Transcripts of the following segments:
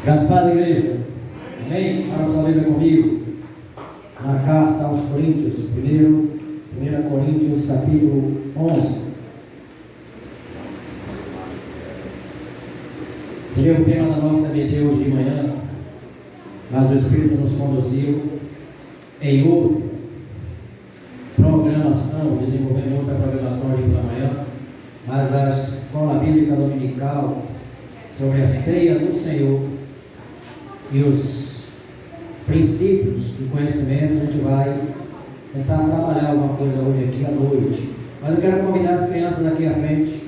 Graças a Deus, igreja. Amém? Abra sua Bíblia comigo. Na carta aos Coríntios, 1 Coríntios, capítulo 11. Seria o tema da nossa EBD hoje de manhã, mas o Espírito nos conduziu em outra programação, desenvolvendo outra programação hoje pela manhã, mas a escola bíblica dominical sobre a ceia do Senhor e os princípios do conhecimento. A gente vai tentar trabalhar alguma coisa hoje aqui à noite, mas eu quero convidar as crianças aqui à frente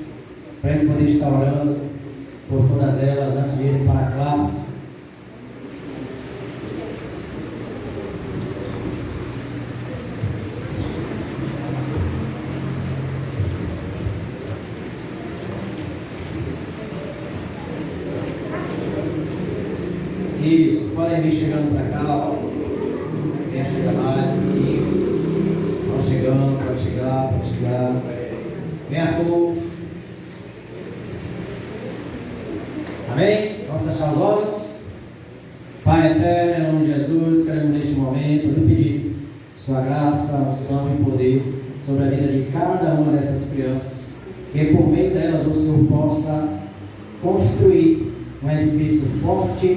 para a gente poder estar orando por todas elas antes de irem para a classe. Isso, podem vir chegando para cá, ó. Venha chegar mais um pouquinho. Vão chegando, pode chegar. Vem, Arthur. Amém? Vamos fechar os olhos. Pai eterno, em nome de Jesus, queremos neste momento lhe pedir sua graça, unção e poder sobre a vida de cada uma dessas crianças, que por meio delas o Senhor possa construir um edifício forte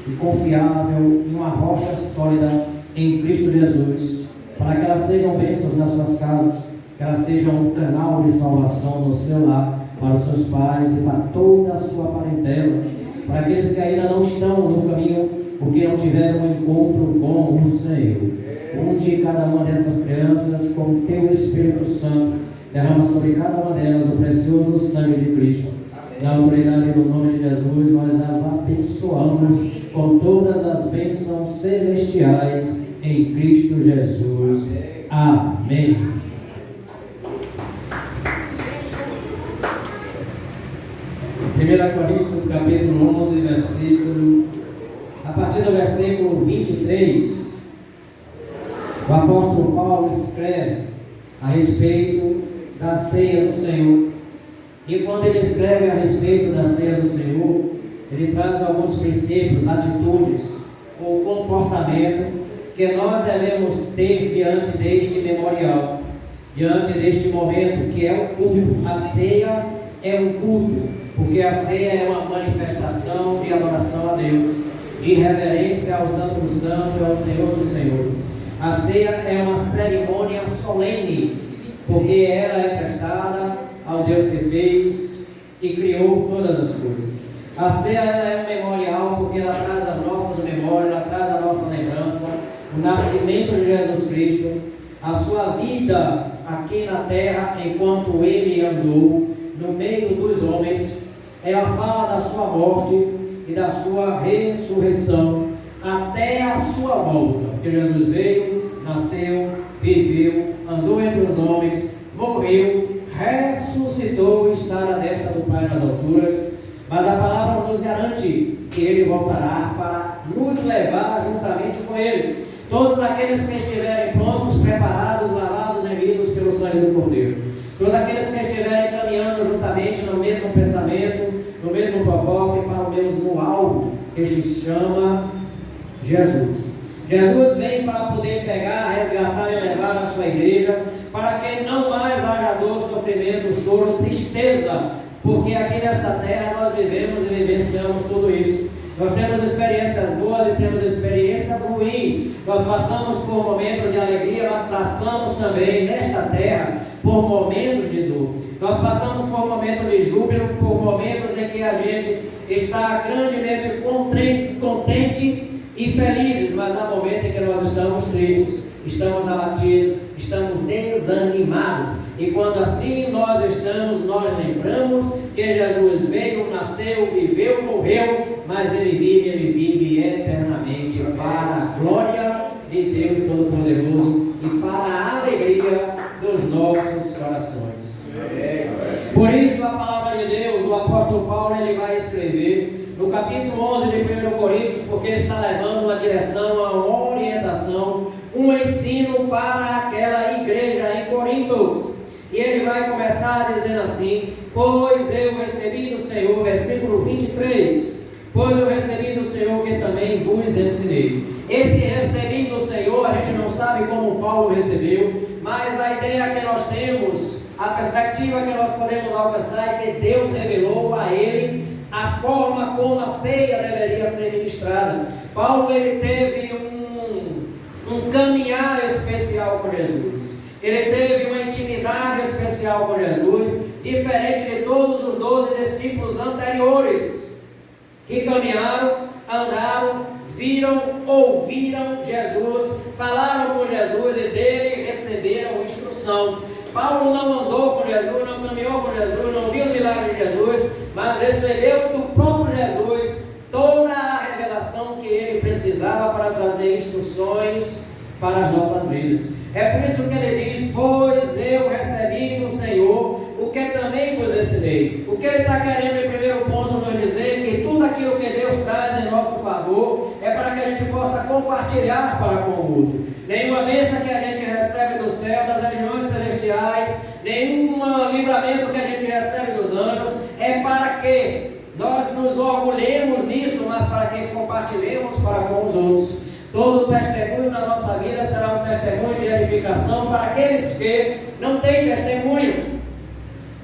e confiável e uma rocha sólida em Cristo Jesus, para que elas sejam bênçãos nas suas casas, que elas sejam um canal de salvação no seu lar, para os seus pais e para toda a sua parentela, para aqueles que ainda não estão no caminho, porque não tiveram um encontro com o Senhor. Unge cada uma dessas crianças com o teu Espírito Santo, derrama sobre cada uma delas o precioso sangue de Cristo. Na autoridade do nome de Jesus, nós as abençoamos com todas as bênçãos celestiais em Cristo Jesus. Amém. Primeira Coríntios, capítulo 11, a partir do versículo 23, o apóstolo Paulo escreve a respeito da ceia do Senhor. E quando ele escreve a respeito da ceia do Senhor, ele traz alguns princípios, atitudes ou comportamento que nós devemos ter diante deste memorial, diante deste momento que é o culto. A ceia é um culto, porque a ceia é uma manifestação de adoração a Deus, de reverência ao Santo do Santo e ao Senhor dos Senhores. A ceia é uma cerimônia solene, porque ela é prestada ao Deus que fez e criou todas as coisas. A ceia é um memorial, porque ela traz as nossas memórias, ela traz a nossa lembrança, o nascimento de Jesus Cristo, a sua vida aqui na terra enquanto ele andou no meio dos homens. Ela fala da sua morte e da sua ressurreição até a sua volta, porque Jesus veio, nasceu, viveu, andou entre os homens, morreu, ressuscitou e está à destra do Pai nas alturas. Mas a palavra nos garante que ele voltará para nos levar juntamente com ele. Todos aqueles que estiverem prontos, preparados, lavados e remidos pelo sangue do Cordeiro. Todos aqueles que estiverem caminhando juntamente no mesmo pensamento, no mesmo propósito e para o mesmo alvo, que se chama Jesus. Jesus vem para poder pegar, resgatar e levar a sua igreja, para que não mais haja dor, sofrimento, choro, tristeza, porque aqui nesta terra nós vivemos e vivenciamos tudo isso. Nós temos experiências boas e temos experiências ruins. Nós passamos por momentos de alegria, mas passamos também nesta terra por momentos de dor. Nós passamos por momentos de júbilo, por momentos em que a gente está grandemente contente e felizes, mas há momentos em que nós estamos tristes, estamos abatidos, estamos desanimados. E quando assim nós estamos, nós lembramos que Jesus veio, nasceu, viveu, morreu, mas ele vive eternamente para a glória de Deus Todo-Poderoso e para a alegria dos nossos corações. Por isso a palavra de Deus, o apóstolo Paulo, ele vai escrever no capítulo 11 de 1 Coríntios, porque ele está levando uma direção, uma orientação, um ensino para aquela igreja em Corinto. E ele vai começar dizendo assim: pois eu recebi do Senhor, versículo 23, pois eu recebi do Senhor Senhor, que também vos ensinei. Esse recebi do Senhor, a gente não sabe como Paulo recebeu, mas a ideia que nós temos, a perspectiva que nós podemos alcançar é que Deus revelou a ele a forma como a ceia deveria ser ministrada. Paulo, ele teve um caminhar especial com Jesus. Ele teve uma intimidade especial com Jesus, diferente de todos os 12 discípulos anteriores, que caminharam, andaram, viram, ouviram Jesus, falaram com Jesus e dele receberam instrução. Paulo não andou com Jesus, não caminhou com Jesus, não viu os milagres de Jesus, mas recebeu do próprio Jesus toda a revelação que ele precisava para trazer instruções para as nossas vidas. É por isso que ele diz: pois eu recebi do Senhor o que também vos ensinei. O que ele está querendo em primeiro ponto nos dizer que tudo aquilo que Deus traz em nosso favor é para que a gente possa compartilhar para com o mundo. Nenhuma bênção que a gente recebe do céu, das regiões celestiais, nenhum livramento que a gente recebe dos anjos é para que nós nos orgulhemos nisso, mas para que compartilhemos para com os outros. Todo testemunho na nossa vida será um testemunho de edificação para aqueles que não têm testemunho.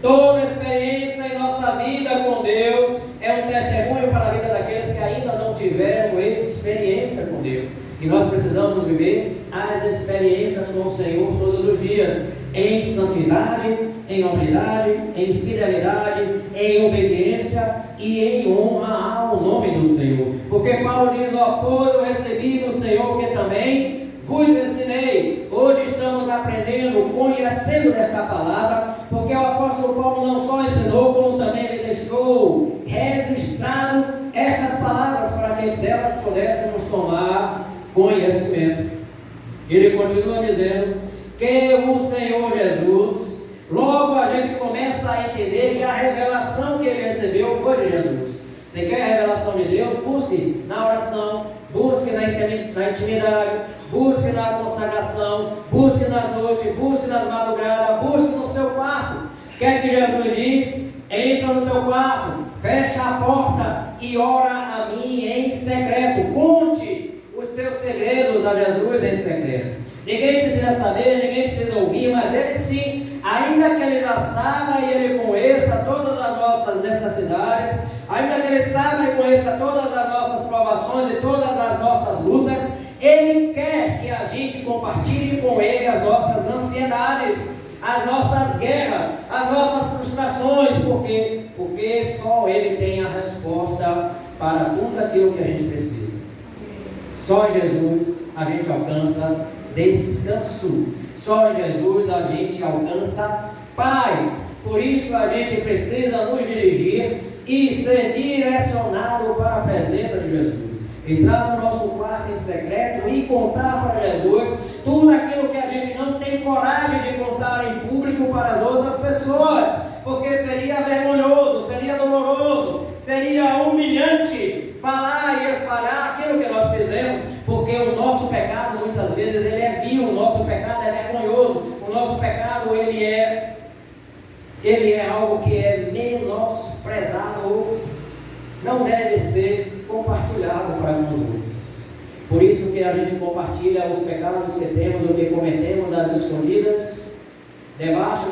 Toda experiência em nossa vida com Deus é um testemunho para a vida daqueles que ainda não tiveram experiência com Deus. E nós precisamos viver as experiências com o Senhor todos os dias, em santidade, em nobreza, em fidelidade, em obediência e em honra ao nome do Senhor. Porque Paulo diz: ó, pois eu recebi do Senhor que também vos ensinei. Hoje estamos aprendendo, conhecendo desta palavra, porque o apóstolo Paulo não só ensinou, como também ele deixou registrado estas palavras para que delas pudéssemos tomar conhecimento. Ele continua dizendo que o Senhor Jesus, logo a gente começa a entender que a revelação que ele recebeu foi de Jesus. Você quer a revelação de Deus? Busque na oração, busque na intimidade, busque na consagração, busque nas noites, busque nas madrugadas, busque no seu quarto. O que é que Jesus diz? Entra no teu quarto, fecha a porta e ora a mim em secreto. Conte os seus segredos a Jesus em secreto. Ninguém precisa saber, ninguém precisa ouvir, mas ele sim, ainda que ele já saiba e ele conheça todas as nossas necessidades, ainda que ele saiba e conheça todas as nossas provações e todas as nossas lutas, ele quer que a gente compartilhe com ele as nossas ansiedades, as nossas guerras, as nossas frustrações. Por quê? Porque só ele tem a resposta para tudo aquilo que a gente precisa. Só em Jesus a gente alcança descanso. Só em Jesus a gente alcança paz. Por isso a gente precisa nos dirigir e ser direcionado para a presença de Jesus. Entrar no nosso quarto em secreto e contar para Jesus tudo aquilo que a gente não tem coragem de contar em público para as outras pessoas, porque seria vergonhoso, seria doloroso, seria humilhante falar e espalhar aquilo que nós fizemos, porque o nosso pecado muitas vezes ele é vil, o nosso pecado é vergonhoso, o nosso pecado ele é algo que é menosprezado ou não deve ser compartilhado para os outros. Por isso que a gente compartilha os pecados que temos ou que cometemos às escondidas, debaixo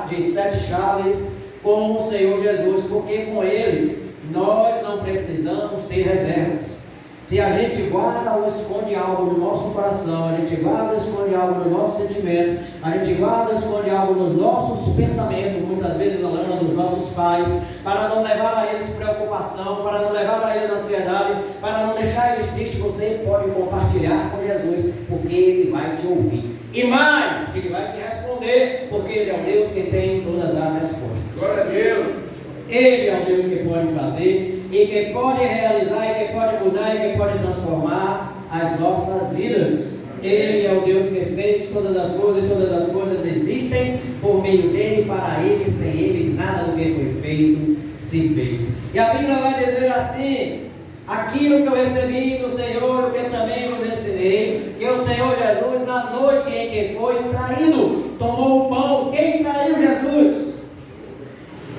de 7 chaves, com o Senhor Jesus, porque com Ele nós não precisamos ter reservas. Se a gente guarda ou esconde algo no nosso coração, a gente guarda ou esconde algo no nosso sentimento, a gente guarda ou esconde algo nos nossos pensamentos, muitas vezes a lana dos nossos pais, para não levar a eles preocupação, para não levar a eles ansiedade, para não deixar eles tristes, você pode compartilhar com Jesus, porque Ele vai te ouvir. E mais, Ele vai te responder, porque Ele é o Deus que tem todas as respostas. Glória a Deus! Ele é o Deus que pode fazer, e que pode realizar, e que pode mudar, e que pode transformar as nossas vidas. Ele é o Deus que fez todas as coisas, e todas as coisas existem por meio dele, para ele, sem ele, nada do que foi feito se fez. E a Bíblia vai dizer assim: aquilo que eu recebi do Senhor, o que também vos ensinei, que o Senhor Jesus, na noite em que foi traído, tomou o pão. Quem traiu Jesus?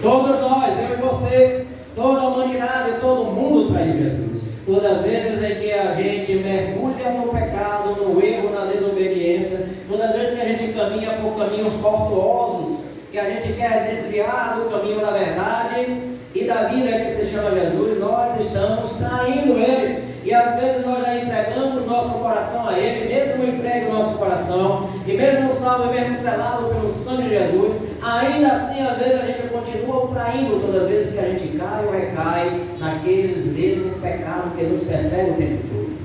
Todos nós, eu e você, toda a humanidade, todo mundo traiu Jesus. todas as vezes em que a gente mergulha no pecado, no erro, na desobediência, todas as vezes que a gente caminha por caminhos tortuosos, que a gente quer desviar do caminho da verdade e da vida que se chama Jesus, nós estamos traindo Ele. E às vezes nós já entregamos nosso coração a Ele, mesmo entregue o nosso coração, e mesmo salvo e mesmo selado pelo sangue de Jesus, ainda assim às vezes a gente continua o traindo todas as vezes que a gente cai ou recai naqueles mesmos pecados que nos perseguem o tempo todo.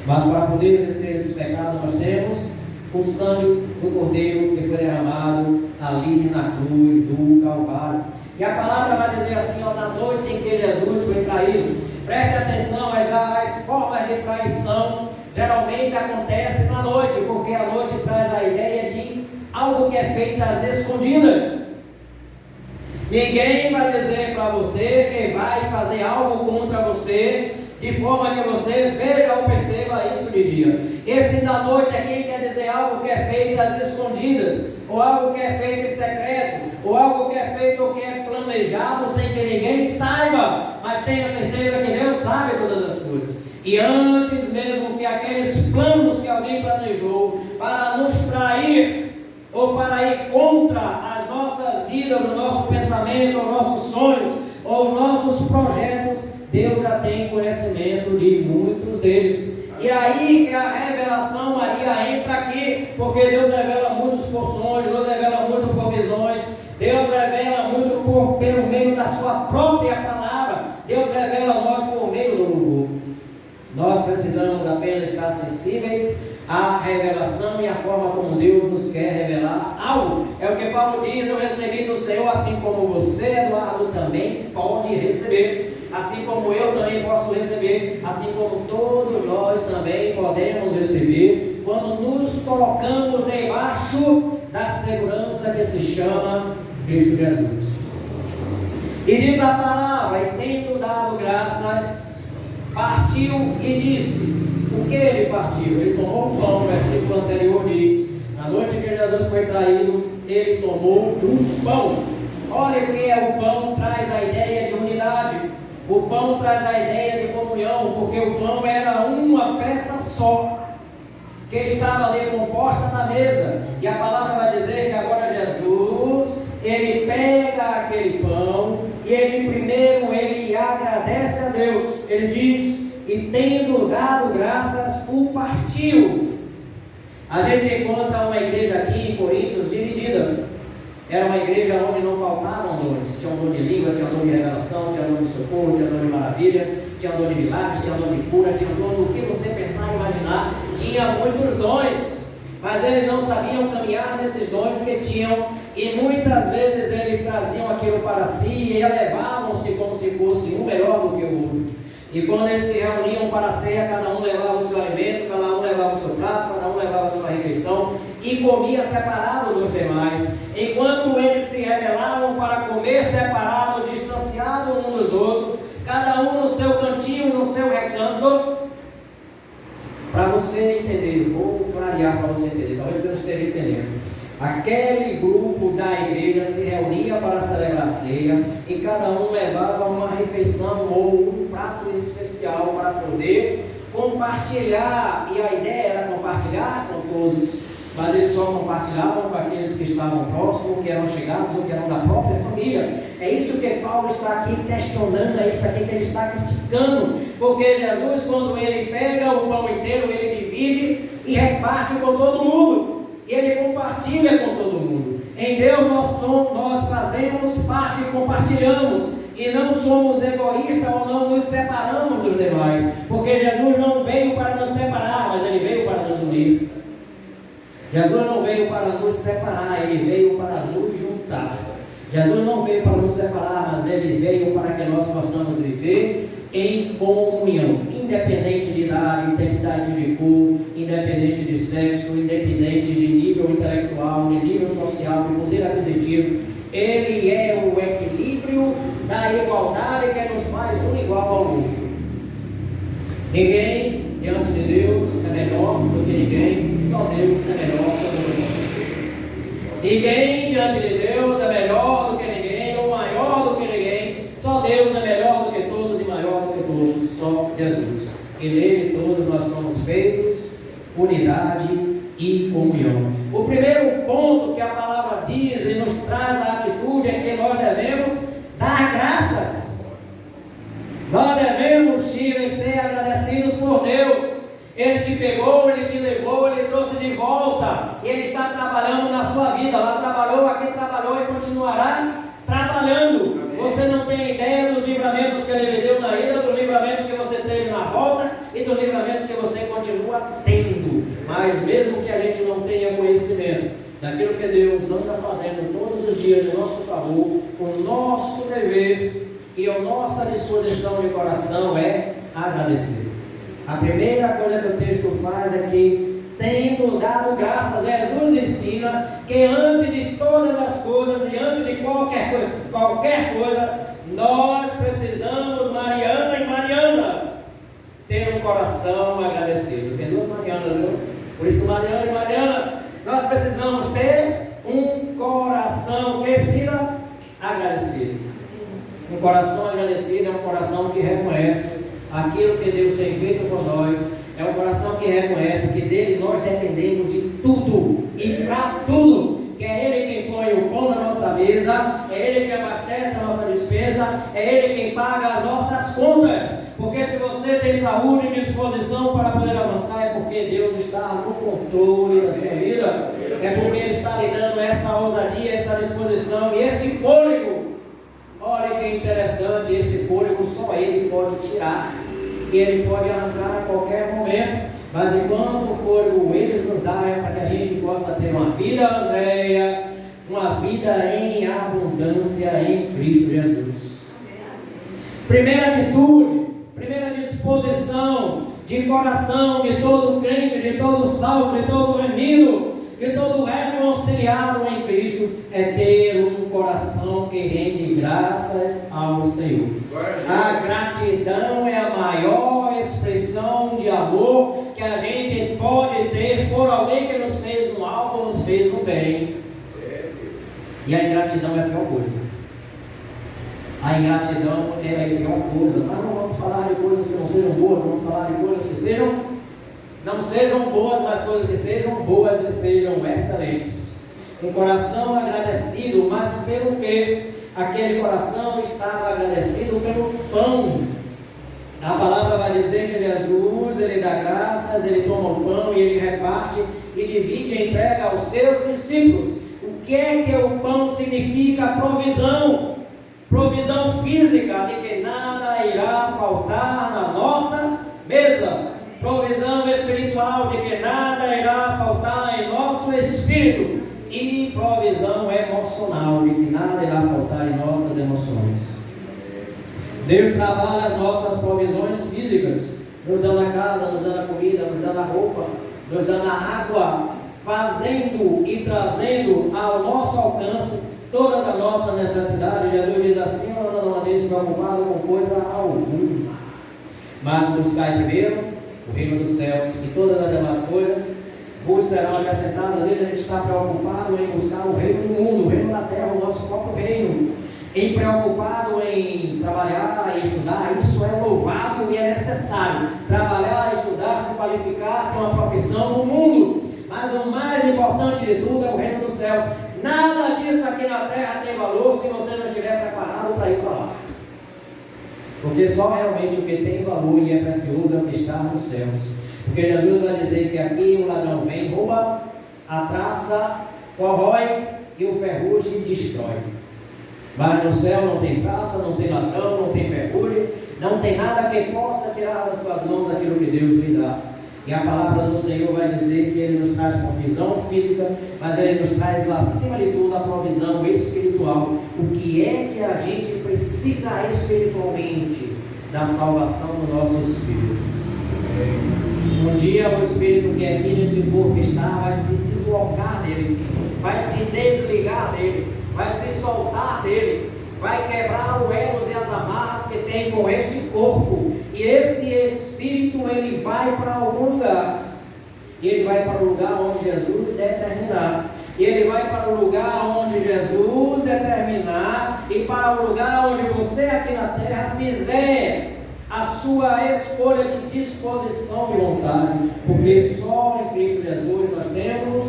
Mas para poder vencer esses pecados nós temos o sangue do Cordeiro que foi derramado ali na cruz do Calvário. E a palavra vai dizer assim, ó, na noite em que Jesus foi traído. Preste atenção, as formas de traição geralmente acontecem na noite, porque a noite traz a ideia de algo que é feito às escondidas. Ninguém vai dizer para você que vai fazer algo contra você, de forma que você veja ou perceba isso de dia. Esse da noite aqui quer dizer algo que é feito às escondidas, ou algo que é feito em secreto, ou algo que é feito ou que é planejado sem que ninguém saiba, mas tenha certeza que Deus sabe todas as coisas. E antes mesmo que aqueles planos que alguém planejou para nos trair, ou para ir contra as nossas vidas, o nosso pensamento, os nossos sonhos, ou os nossos projetos, Deus já tem conhecimento de muitos deles. E aí que a revelação Maria entra aqui, porque Deus revela muitos por sonhos, Deus revela muito por visões, Deus revela muito pelo meio da sua própria palavra, Deus revela a nós por meio do louvor. Nós precisamos apenas estar sensíveis à revelação e à forma como Deus nos quer revelar algo. É o que Paulo diz: eu recebi do Senhor, assim como você, Eduardo, também pode receber. Assim como eu também posso receber, assim como todos nós também podemos receber, quando nos colocamos debaixo da segurança que se chama Cristo Jesus. E diz a palavra: e tendo dado graças, partiu e disse. O que ele partiu? Ele tomou o pão, o versículo anterior diz: na noite que Jesus foi traído, ele tomou o pão. Olha o que é o pão, traz a ideia de unidade. O pão traz a ideia de comunhão, porque o pão era uma peça só, que estava ali composta na mesa. E a palavra vai dizer que agora Jesus, ele pega aquele pão, e ele agradece a Deus. Ele diz: e tendo dado graças, o partiu. A gente encontra uma igreja aqui em Coríntios dividida. Era uma igreja onde não faltavam dons. Tinha um dom de língua, tinha um dom de revelação, tinha um dom de socorro, tinha um dom de maravilhas, tinha um dom de milagres, tinha um dom de cura, tinha um dom do que você pensar e imaginar. Tinha muitos dons, mas eles não sabiam caminhar nesses dons que tinham, e muitas vezes eles traziam aquilo para si e elevavam-se como se fosse um melhor do que o outro. E quando eles se reuniam para a ceia, cada um levava o seu alimento, cada um levava o seu prato, cada um levava a sua refeição e comia separado dos demais. Enquanto eles se rebelavam para comer separado, distanciado um dos outros, cada um no seu cantinho, no seu recanto. Para você entender, vou clarear para você entender, talvez você não esteja entendendo. Aquele grupo da igreja se reunia para celebrar a ceia e cada um levava uma refeição ou um prato especial para poder compartilhar, e a ideia era compartilhar com todos, mas eles só compartilhavam com aqueles que estavam próximos, que eram chegados ou que eram da própria família. É isso que Paulo está aqui questionando, é isso aqui que ele está criticando, porque Jesus, quando ele pega o pão inteiro, ele divide e reparte com todo mundo. E ele compartilha com todo mundo. Em Deus nós fazemos parte e compartilhamos, e não somos egoístas ou não nos separamos dos demais, porque Jesus não veio para nos separar, mas ele veio para nos unir. Jesus não veio para nos separar, ele veio para nos juntar. Jesus não veio para nos separar, mas ele veio para que nós possamos viver em comunhão, independente de idade, independente de cor, independente de sexo, independente de nível intelectual, de nível social, de poder aquisitivo. Ele é o equilíbrio da igualdade que nos faz um igual ao outro. Ninguém diante de Deus é melhor do que ninguém, só Deus é melhor do que ninguém. Ninguém diante de Deus é melhor do que ninguém, ou maior do que ninguém, só Deus é melhor do que todos e maior do que todos. só Jesus. E nele todos nós somos feitos unidade e comunhão. O primeiro ponto que a palavra diz e nos traz a atitude é que nós devemos dar graças. Nós devemos ser agradecidos por Deus. Ele te pegou, Ele te levou, Ele trouxe de volta. E Ele está trabalhando na sua vida. Lá trabalhou, aqui trabalhou e continuará trabalhando. Você não tem ideia dos livramentos que Ele lhe deu na ida, do livramento que você teve na volta e do livramento que você continua tendo. Mas mesmo que a gente não tenha conhecimento daquilo que Deus anda fazendo todos os dias em nosso favor, o nosso dever e a nossa disposição de coração é agradecer. A primeira coisa que o texto faz é que, tendo dado graças, Jesus ensina que antes de todas as coisas e antes de qualquer coisa, nós precisamos, Mariana e Mariana, ter um coração agradecido. Tem duas Marianas, não? Por isso, Mariana e Mariana, nós precisamos ter um coração que seja agradecido. Um coração agradecido é um coração que reconhece aquilo que Deus tem feito por nós. É um coração que reconhece que dele nós dependemos de tudo e para tudo. Que é Ele quem põe o pão na nossa mesa, é Ele que abastece a nossa despesa, é Ele quem paga as nossas contas. Porque se você tem saúde e disposição para poder avançar, é porque Deus está no controle da sua vida. É porque Ele está lhe dando essa ousadia, essa disposição e este fôlego. Olha que interessante, esse fôlego só Ele pode tirar. E Ele pode arrancar a qualquer momento. Mas enquanto o fôlego Ele nos dá, é para que a gente possa ter uma vida, Andréia, uma vida em abundância em Cristo Jesus. Primeira atitude, primeira disposição de coração de todo crente, de todo salvo, de todo remido, de todo reconciliado em Cristo, é ter um coração que rende graças ao Senhor. A gratidão é a maior expressão de amor que a gente pode ter por alguém que nos fez um mal ou nos fez um bem. E a ingratidão é a pior coisa. A ingratidão é a pior coisa. Mas não vamos falar de coisas que não sejam boas, vamos falar de coisas que não sejam boas, mas coisas que sejam boas e sejam excelentes. Um coração agradecido, mas pelo que? Aquele coração estava agradecido pelo pão. A palavra vai dizer que Jesus, Ele dá graças, Ele toma o pão e Ele reparte e divide e entrega aos seus discípulos. O que é que o pão significa? Provisão. Provisão física, de que nada irá faltar na nossa mesa. Provisão espiritual, de que nada irá faltar em nosso espírito. E provisão emocional, de que nada irá faltar em nossas emoções. Deus trabalha as nossas provisões físicas, nos dando a casa, nos dando a comida, nos dando a roupa, nos dando a água, fazendo e trazendo ao nosso alcance todas as nossas necessidades. Jesus diz assim: não andeis preocupado com coisa alguma, mas buscai primeiro o reino dos céus, e todas as demais coisas vos serão acrescentadas. Às vezes a gente está preocupado em buscar o reino do mundo, o reino da terra, o nosso próprio reino, preocupado em trabalhar e estudar. Isso é louvável e é necessário. Trabalhar, estudar, se qualificar, ter uma profissão no mundo. Mas o mais importante de tudo é o reino dos céus. Nada disso aqui na terra tem valor se você não estiver preparado para ir para lá. Porque só realmente o que tem valor e é precioso é o que está nos céus. Porque Jesus vai dizer que aqui o ladrão vem, rouba, a traça, corrói e o ferrugem destrói. Mas no céu não tem traça, não tem ladrão, não tem ferrugem, não tem nada que possa tirar das suas mãos aquilo que Deus lhe dá. E a palavra do Senhor vai dizer que Ele nos traz provisão física, mas Ele nos traz, acima de tudo, a provisão espiritual. O que é que a gente precisa espiritualmente? Da salvação do nosso espírito. Um dia o espírito que aqui nesse corpo está vai se deslocar dele, vai se desligar dele, vai se soltar dele, vai quebrar os elos e as amarras que tem com este corpo. E esse espírito ele vai para algum lugar. E ele vai para o lugar onde Jesus determinar. E ele vai para o lugar onde Jesus determinar. E para o lugar onde você aqui na terra fizer a sua escolha de disposição de vontade, porque só em Cristo Jesus nós temos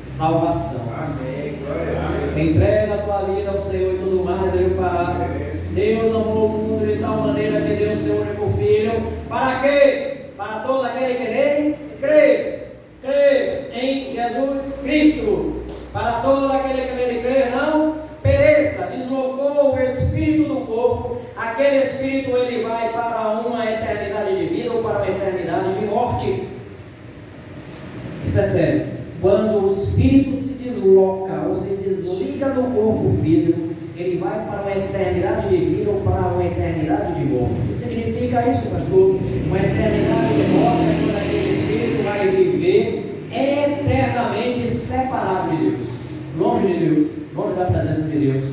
salvação. Amém. Glória a Deus. Entrega a tua vida ao Senhor e tudo mais Ele fará. Deus amou o mundo de tal maneira que deu o seu único Filho. Para quê? Para todo aquele que nele crê. Crê em Jesus Cristo. Para todo aquele que nele crê, não pereça. Deslocou o espírito do corpo. Aquele espírito ele vai para uma eternidade de vida ou para uma eternidade de morte. Isso é sério. Quando o espírito se desloca ou se desliga do corpo físico, ele vai para uma eternidade de vida ou para uma eternidade de morte. O que significa isso, pastor? Uma eternidade de morte é quando aquele espírito vai viver eternamente separado de Deus, longe de Deus, longe da presença de Deus.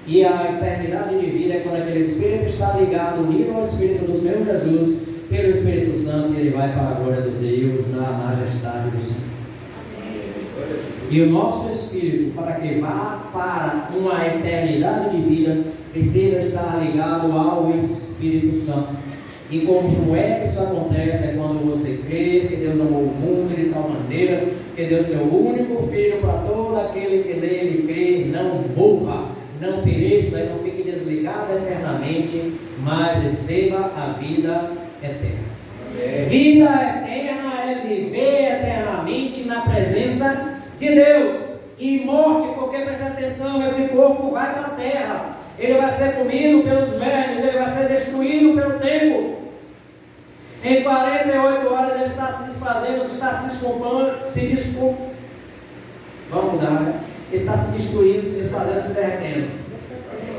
E a eternidade de vida é quando aquele espírito está ligado, unido ao Espírito do Senhor Jesus, pelo Espírito Santo, e ele vai para a glória de Deus, na majestade do Senhor. E o nosso espírito, para que vá para uma eternidade de vida, precisa estar ligado ao Espírito Santo. E como é que isso acontece? É quando você crê que Deus amou o mundo de tal maneira que deu seu único Filho para todo aquele que nele crê, não morra, não pereça e não fique desligado eternamente, mas receba a vida eterna. Amém. Vida eterna é viver eternamente na presença de Deus. E morte, porque presta atenção, esse corpo vai para a terra, ele vai ser comido pelos vermes, ele vai ser destruído pelo tempo. Em 48 horas ele está se desfazendo, está se desculpando, vamos mudar, né? Ele está se destruindo, se desfazendo, se derretendo.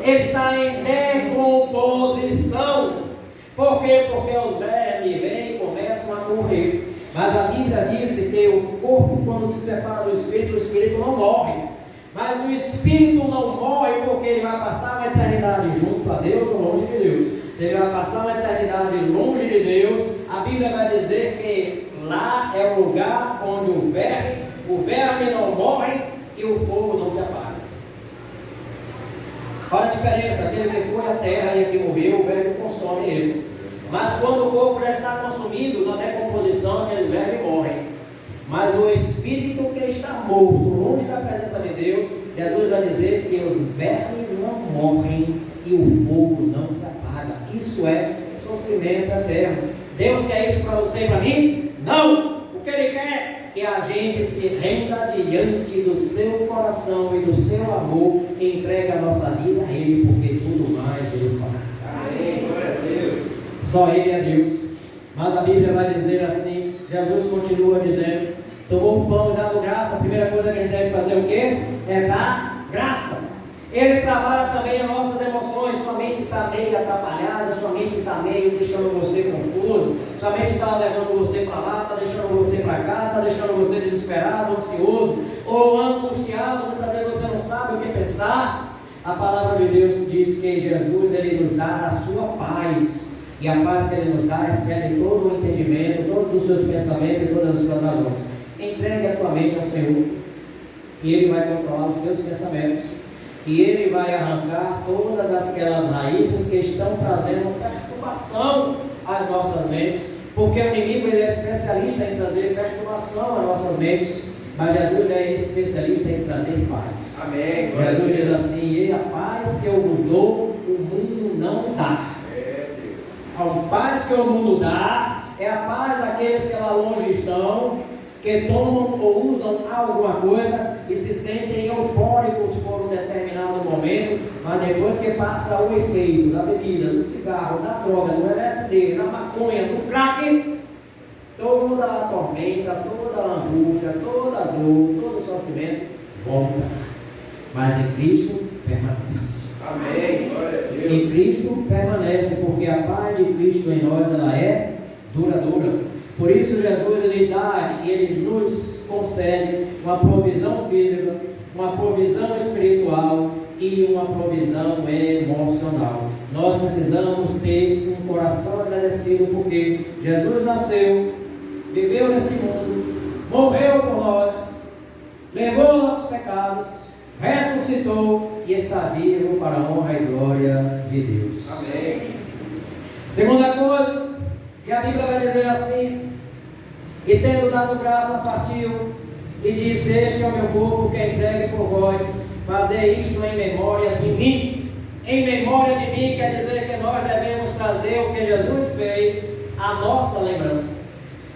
Ele está em decomposição. Por quê? Porque os vermes vêm e começam a morrer. Mas a Bíblia disse que o corpo, quando se separa do espírito, o espírito não morre. Mas o espírito não morre porque ele vai passar uma eternidade junto a Deus ou longe de Deus. Se ele vai passar uma eternidade longe de Deus, a Bíblia vai dizer que lá é o lugar onde o verme não morre e o fogo não se apaga. Olha a diferença, aquele que foi à terra e que morreu, o verme consome ele. Mas quando o corpo já está consumido, na decomposição, aqueles vermes morrem. Mas o espírito que está morto, longe da presença de Deus, Jesus vai dizer que os vermes não morrem e o fogo não se apaga. Isso é sofrimento eterno. Deus quer isso para você e para mim? Não! O que Ele quer? Que a gente se renda diante do seu coração e do seu amor e entregue a nossa vida a Ele, porque tudo mais Ele fará. Amém, glória a Deus. Só Ele é Deus. Mas a Bíblia vai dizer assim, Jesus continua dizendo, tomou o pão e dando graça, a primeira coisa que a gente deve fazer o quê? É dar graça. Ele trabalha também as nossas emoções. Sua mente está meio atrapalhada, sua mente está meio deixando você confuso, sua mente está levando você para lá, está deixando você para cá, está deixando você desesperado, ansioso ou angustiado. Muitas vezes você não sabe o que pensar. A palavra de Deus diz que Jesus ele nos dá a sua paz, e a paz que Ele nos dá excede todo o entendimento, todos os seus pensamentos e todas as suas razões. Entregue a tua mente ao Senhor, e Ele vai controlar os teus pensamentos, e Ele vai arrancar todas aquelas raízes que estão trazendo perturbação às nossas mentes, porque o inimigo ele é especialista em trazer perturbação às nossas mentes, mas Jesus é especialista em trazer paz. Amém. Jesus diz assim, e a paz que eu vos dou, o mundo não dá. A paz que o mundo dá é a paz daqueles que lá longe estão, que tomam ou usam alguma coisa e se sentem eufóricos por um determinado momento, mas depois que passa o efeito da bebida, do cigarro, da droga, do LSD, da maconha, do crack, toda a tormenta, toda a angústia, toda a dor, todo o sofrimento volta. Mas em Cristo permanece. Amém, glória a Deus. Em Cristo permanece, porque a paz de Cristo em nós ela é duradoura. Por isso Jesus ele dá e ele nos concede uma provisão física, uma provisão espiritual e uma provisão emocional. Nós precisamos ter um coração agradecido porque Jesus nasceu, viveu nesse mundo, morreu por nós, levou nossos pecados, ressuscitou e está vivo para a honra e glória de Deus. Amém. Segunda coisa, E a Bíblia vai dizer assim: e tendo dado graça, partiu e disse: este é o meu corpo que é entregue por vós, fazei isto em memória de mim. Em memória de mim quer dizer que nós devemos trazer o que Jesus fez à nossa lembrança.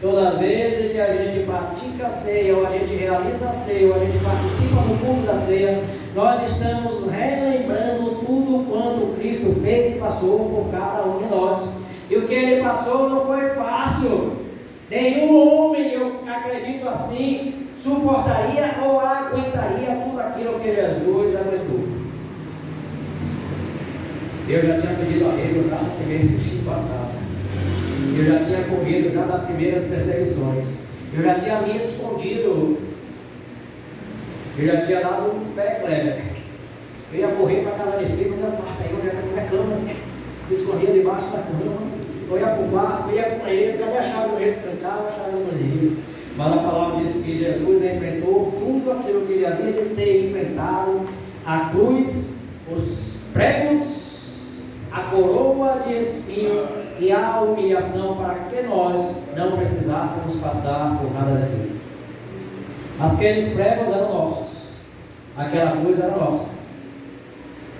Toda vez que a gente pratica a ceia, ou a gente realiza a ceia, ou a gente participa do culto da ceia, nós estamos relembrando tudo quanto Cristo fez e passou por cada um de nós. E o que Ele passou não foi fácil. Nenhum homem, eu acredito assim, suportaria ou aguentaria tudo aquilo que Jesus aguentou. Eu já tinha pedido a Ele já no primeiro chicotada. Eu já tinha corrido já das primeiras perseguições. Eu já tinha me escondido. Eu já tinha dado um pé clever. Eu ia correr para a casa de cima, eu ia para a minha cama. Me escondia debaixo da cama. Eu ia para o quarto, eu ia para o banheiro. Cadê a chave do banheiro? Trancava a chave do banheiro. Mas a palavra diz que Jesus enfrentou tudo aquilo que ele havia de ter enfrentado: a cruz, os pregos, a coroa de espinho e a humilhação, para que nós não precisássemos passar por nada daquilo. Aqueles pregos eram nossos, aquela cruz era nossa,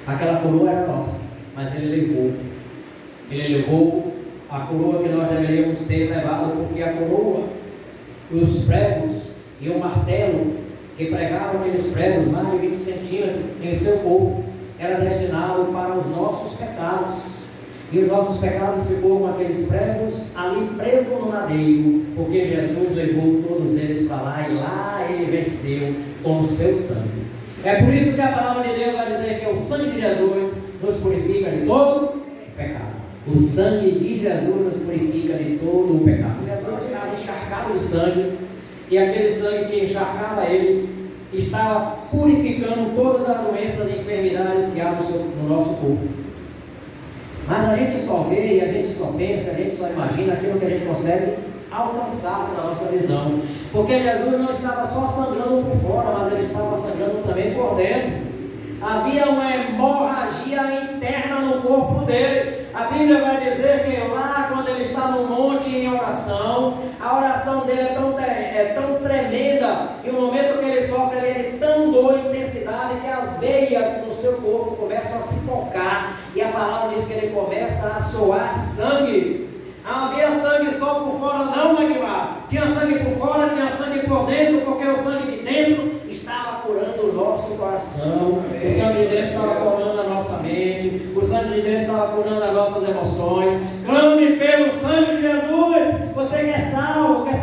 aquela coroa era nossa, mas ele levou a coroa que nós deveríamos ter levado, porque a coroa, os pregos e o martelo que pregavam aqueles pregos, mais de 20 centímetros em seu corpo, era destinado para os nossos pecados. E os nossos pecados ficou com aqueles pregos ali presos no madeiro, porque Jesus levou todos eles para lá, e lá ele venceu com o seu sangue. É por isso que a palavra de Deus vai dizer que o sangue de Jesus nos purifica de todo pecado. O sangue de Jesus nos purifica de todo o pecado. Jesus estava encharcado de sangue, e aquele sangue que encharcava ele estava purificando todas as doenças e enfermidades que há no nosso corpo. Mas a gente só vê, a gente só pensa, a gente só imagina aquilo que a gente consegue alcançar na nossa visão. Porque Jesus não estava só sangrando por fora, mas ele estava sangrando também por dentro. Havia uma hemorragia interna no corpo dele. A Bíblia vai dizer que lá, quando ele está no monte em oração, a oração dele é tão tremenda, e o momento que ele sofre, ele é de tão dor e intensidade, que as veias no seu corpo começam a se focar, e a palavra diz que ele começa a soar sangue. Havia sangue só por fora, não, Magmar. Tinha sangue por fora, tinha sangue por dentro, porque o sangue de dentro estava curando o nosso coração. O sangue de Deus estava curando a nossa mente. O sangue de Deus estava curando as nossas emoções. Clame pelo sangue de Jesus. Você quer salvo, quer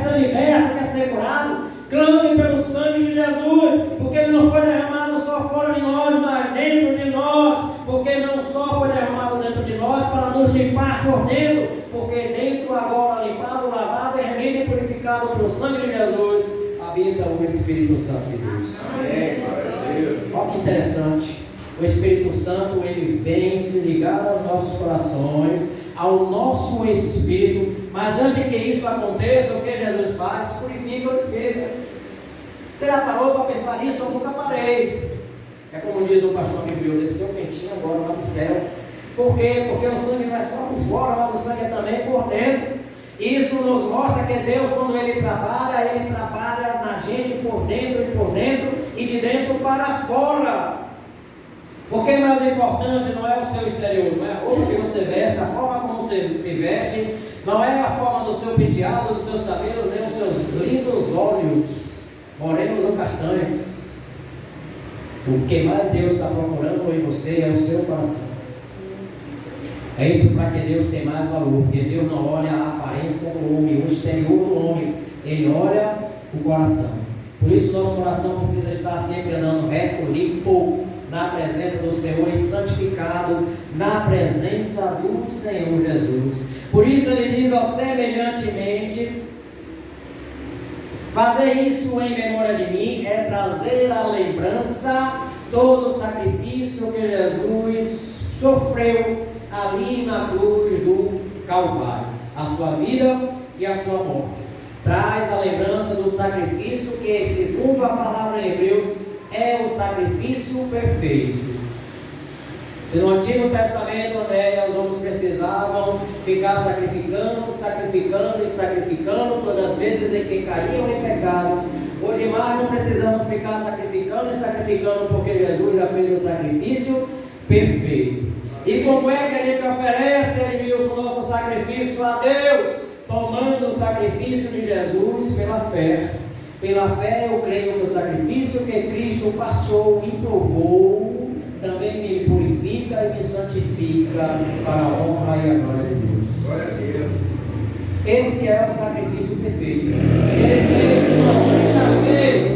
ser liberto, quer ser curado? Clame pelo sangue de Jesus, porque ele não foi derramado só fora de nós, mas dentro de nós. Porque não só foi derramado dentro de nós para nos limpar por dentro, porque dentro agora, limpado, lavado, remido e purificado pelo sangue de Jesus, habita o Espírito Santo de Deus. Amém, glória a Deus. Olha que interessante. O Espírito Santo, ele vem se ligar aos nossos corações, ao nosso espírito. Mas antes que isso aconteça, o que Jesus faz? Purifica o espírito. Você já parou para pensar nisso? Eu nunca parei. É como diz o pastor amigo meu, desceu quentinho agora lá do céu. Por quê? Porque o sangue não é só por fora, mas o sangue é também por dentro. Isso nos mostra que Deus, quando Ele trabalha na gente por dentro e de dentro para fora. Porque mais importante não é o seu exterior, não é a roupa que você veste, a forma como você se veste, não é a forma do seu penteado, dos seus cabelos, nem os seus lindos olhos, morenos ou castanhos. O que mais Deus está procurando em você é o seu coração. É isso para que Deus tenha mais valor, porque Deus não olha a aparência do homem, o exterior do homem, Ele olha o coração. Por isso nosso coração precisa estar sempre andando reto, limpo, na presença do Senhor e santificado, na presença do Senhor Jesus. Por isso Ele diz, ó, semelhantemente, fazer isso em memória de mim é trazer à lembrança todo o sacrifício que Jesus sofreu ali na cruz do Calvário, a sua vida e a sua morte. Traz a lembrança do sacrifício que, segundo a palavra em Hebreus, é o sacrifício perfeito. Se no Antigo Testamento, André, os homens precisavam ficar sacrificando todas as vezes em que caíam em pecado, hoje mais não precisamos ficar sacrificando porque Jesus já fez o sacrifício perfeito. E como é que a gente oferece, Edmilson, o nosso sacrifício a Deus? Tomando o sacrifício de Jesus pela fé. Pela fé eu creio que o sacrifício que Cristo passou e provou também me purifica e me santifica para a honra e a glória de Deus. Glória a Deus. Esse é o sacrifício perfeito. Ele fez uma única vez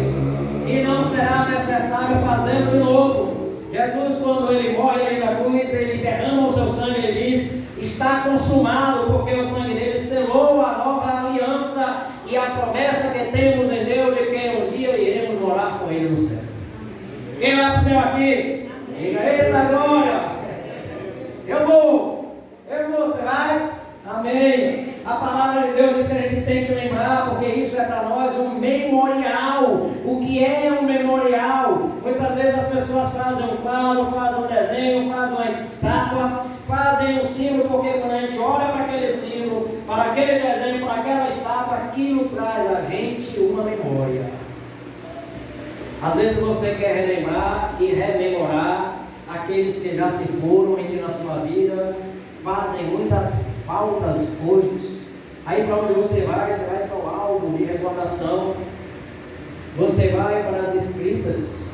e não será necessário fazê-lo de novo. Jesus, quando ele morre ali na cruz, ele derrama o seu sangue e diz: está consumado, porque o sangue dele selou a nova aliança e a promessa que temos em Deus de que um dia iremos morar com ele no céu. Quem vai para o céu aqui? Diga: eita glória! Eu vou, você vai? Amém. A palavra de Deus diz que a gente tem que lembrar, porque isso é para nós um memorial. O que é um memorial? Muitas vezes as pessoas fazem um quadro, fazem um desenho, fazem uma estátua, fazem um símbolo, porque quando a gente olha para aquele símbolo, para aquele desenho, para aquela estátua, aquilo traz a gente uma memória. Às vezes você quer relembrar e rememorar aqueles que já se foram e que na sua vida fazem muitas faltas hoje. Aí para onde você vai para o álbum de recordação, você vai para as escritas,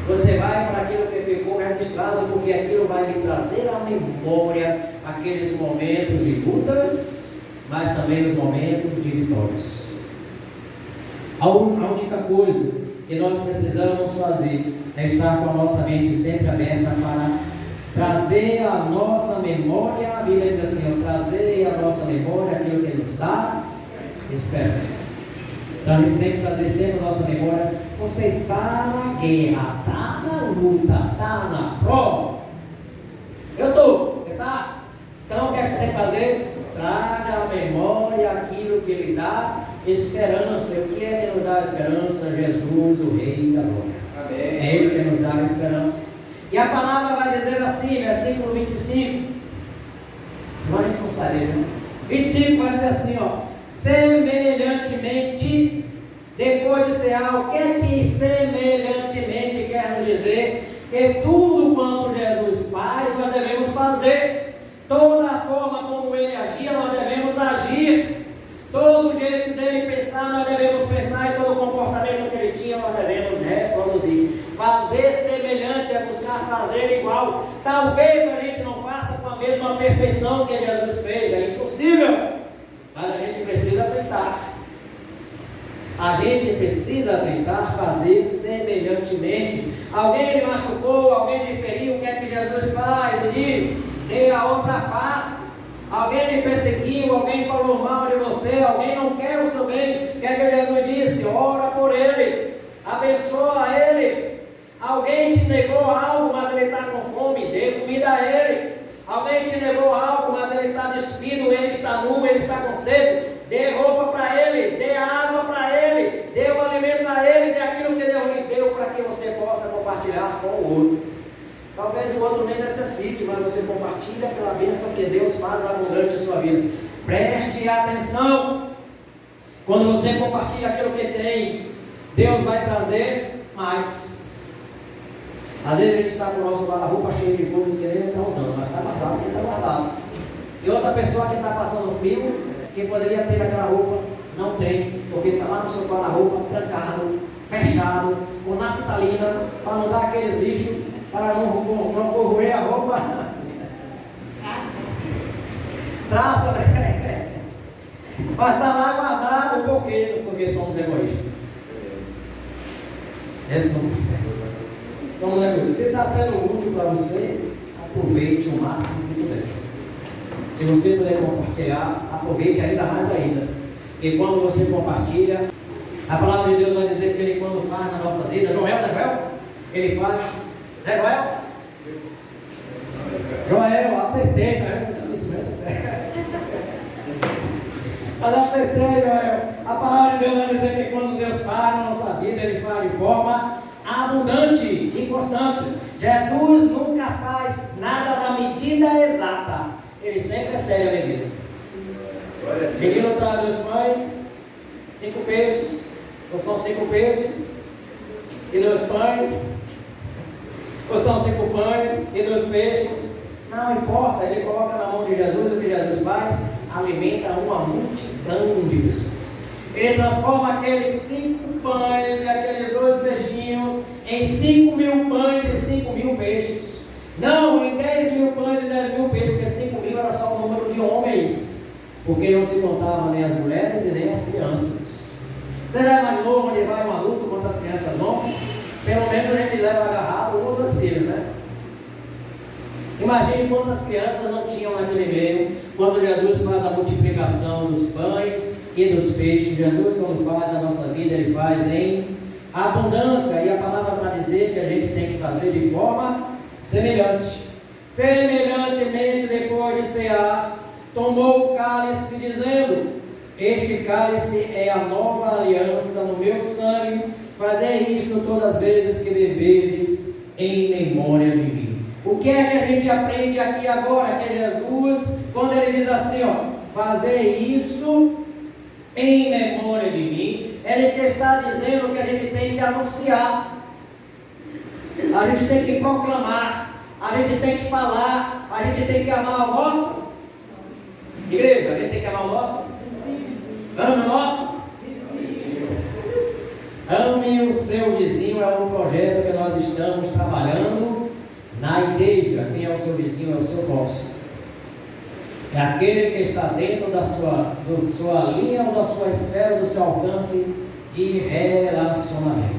você vai para aquilo que ficou registrado, porque aquilo vai lhe trazer à memória aqueles momentos de lutas, mas também os momentos de vitórias. A única coisa que nós precisamos fazer é estar com a nossa mente sempre aberta para trazer a nossa memória. A Bíblia diz assim: trazer a nossa memória aquilo que nos dá esperança. Então a gente tem que trazer sempre a nossa memória. Você está na guerra, está na luta, está na prova. Eu estou, você está? Então o que você tem que fazer? Traga à memória aquilo que lhe dá esperança. O que é que nos dá esperança? Jesus, o Rei da Glória. Amém. É Ele que nos dá a esperança. E a palavra vai dizer assim, versículo 25. Senão a gente não sai dele, né? 25 vai dizer assim, semelhantemente, depois de ser algo, o que é que semelhantemente quer nos dizer? Que tudo quanto Jesus faz, nós devemos fazer. Toda a forma como Ele agia, nós devemos agir. Todo o jeito dele pensar, nós devemos pensar. E todo o comportamento que Ele tinha, nós devemos reproduzir. Fazer semelhante é buscar fazer igual. Talvez a gente não faça com a mesma perfeição que Jesus fez, é impossível, mas a gente precisa tentar. A gente precisa tentar fazer semelhantemente. Alguém lhe machucou, alguém lhe feriu, o que é que Jesus faz? E diz: dê a outra face. Alguém lhe perseguiu, alguém falou mal de você, alguém não quer o seu bem, o que é que Jesus disse? Ora por ele, abençoa ele. Alguém te negou algo, mas ele está com fome, dê comida a ele. Alguém te negou algo, mas ele está despido, ele está nu, ele está com sede, dê roupa para ele, dê água para ele, dê o alimento a ele, dê aquilo que Deus lhe deu para que você possa compartilhar com o outro. Talvez o outro nem necessite, mas você compartilha pela bênção que Deus faz abundante em sua vida. Preste atenção. Quando você compartilha aquilo que tem, Deus vai trazer mais. Às vezes a gente está com o nosso guarda-roupa cheio de coisas que ele não está usando, mas está guardado, ele está guardado. E outra pessoa que está passando frio, que poderia ter aquela roupa, não tem, porque está lá no seu guarda-roupa, trancado, fechado, com naftalina, para não dar aqueles lixos, para não corroer a roupa. Traça, né? Mas está lá guardado, porque somos egoístas. Somos egoístas. Se está sendo útil para você, aproveite o máximo que puder. Se você puder compartilhar, aproveite ainda mais ainda. Porque quando você compartilha, a palavra de Deus vai dizer que Ele, quando faz na nossa vida, Joel, Ele faz. Joel, acertei, né? Isso mesmo, certo. Mas acertei, Joel. A palavra de Deus vai dizer que quando Deus faz na nossa vida, Ele faz de forma abundante e constante. Jesus nunca faz nada nada na medida exata. Ele sempre excede a medida. Menino traz 2 pães, 5 peixes, ou são 5 peixes e 2 pães, ou são 5 pães e 2 peixes, não importa, ele coloca na mão de Jesus, o que Jesus faz? Alimenta uma multidão de pessoas. Ele transforma aqueles 5 pães e aqueles 2 peixinhos em 5.000 pães e 5.000 peixes. Não, em 10.000 pães e 10.000 peixes, porque 5.000 era só o número de homens, porque não se contavam nem as mulheres e nem as crianças. Você já imaginou onde vai um adulto, quantas crianças vão? Pelo menos a gente leva agarrado 1 ou 2 filhos, né? Imagine quantas crianças não tinham naquele meio, quando Jesus faz a multiplicação dos pães e dos peixes. Jesus, quando faz na nossa vida, ele faz em abundância, e a palavra está a dizer que a gente tem que fazer de forma semelhante. Semelhantemente, depois de cear, tomou o cálice, dizendo: este cálice é a nova aliança no meu sangue, fazei isto todas as vezes que beberdes em memória de mim. O que é que a gente aprende aqui agora? Que Jesus, quando ele diz assim, fazei isso em memória de mim, ele está dizendo que a gente tem que anunciar, a gente tem que proclamar, a gente tem que falar, a gente tem que amar o nosso. Igreja, a gente tem que amar o nosso? Ame o nosso? Ame o seu vizinho, é um projeto que nós estamos trabalhando na igreja. Quem é o seu vizinho? É o seu próximo. É aquele que está dentro da sua linha ou da sua esfera, do seu alcance de relacionamento.